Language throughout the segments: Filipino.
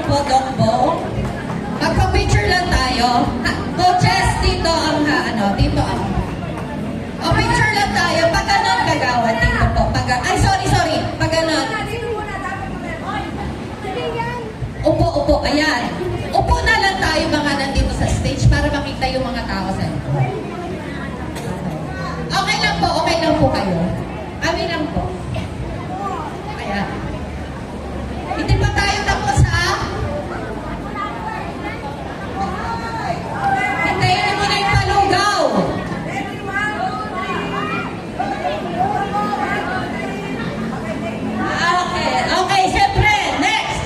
po, Doc Bo. Magpa-picture lang tayo. Coaches, dito ang, dito ang. O, picture lang tayo. Pag ganon, kagawad dito po. Ay, sorry. Pag ganon. Upo, ayan. Upo na lang tayo mga nandito sa stage para makita yung mga tao sa ito. Okay lang po kayo. Kami lang po. Ayan. Hindi pa tayo tapos, ha? Hintayin mo na yung palugaw. Okay, siyempre. Next.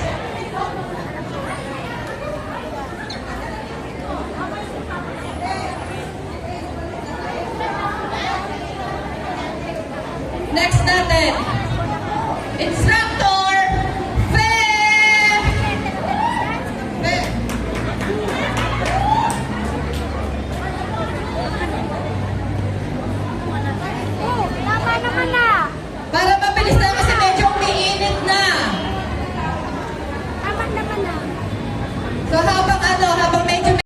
Next natin. Instruct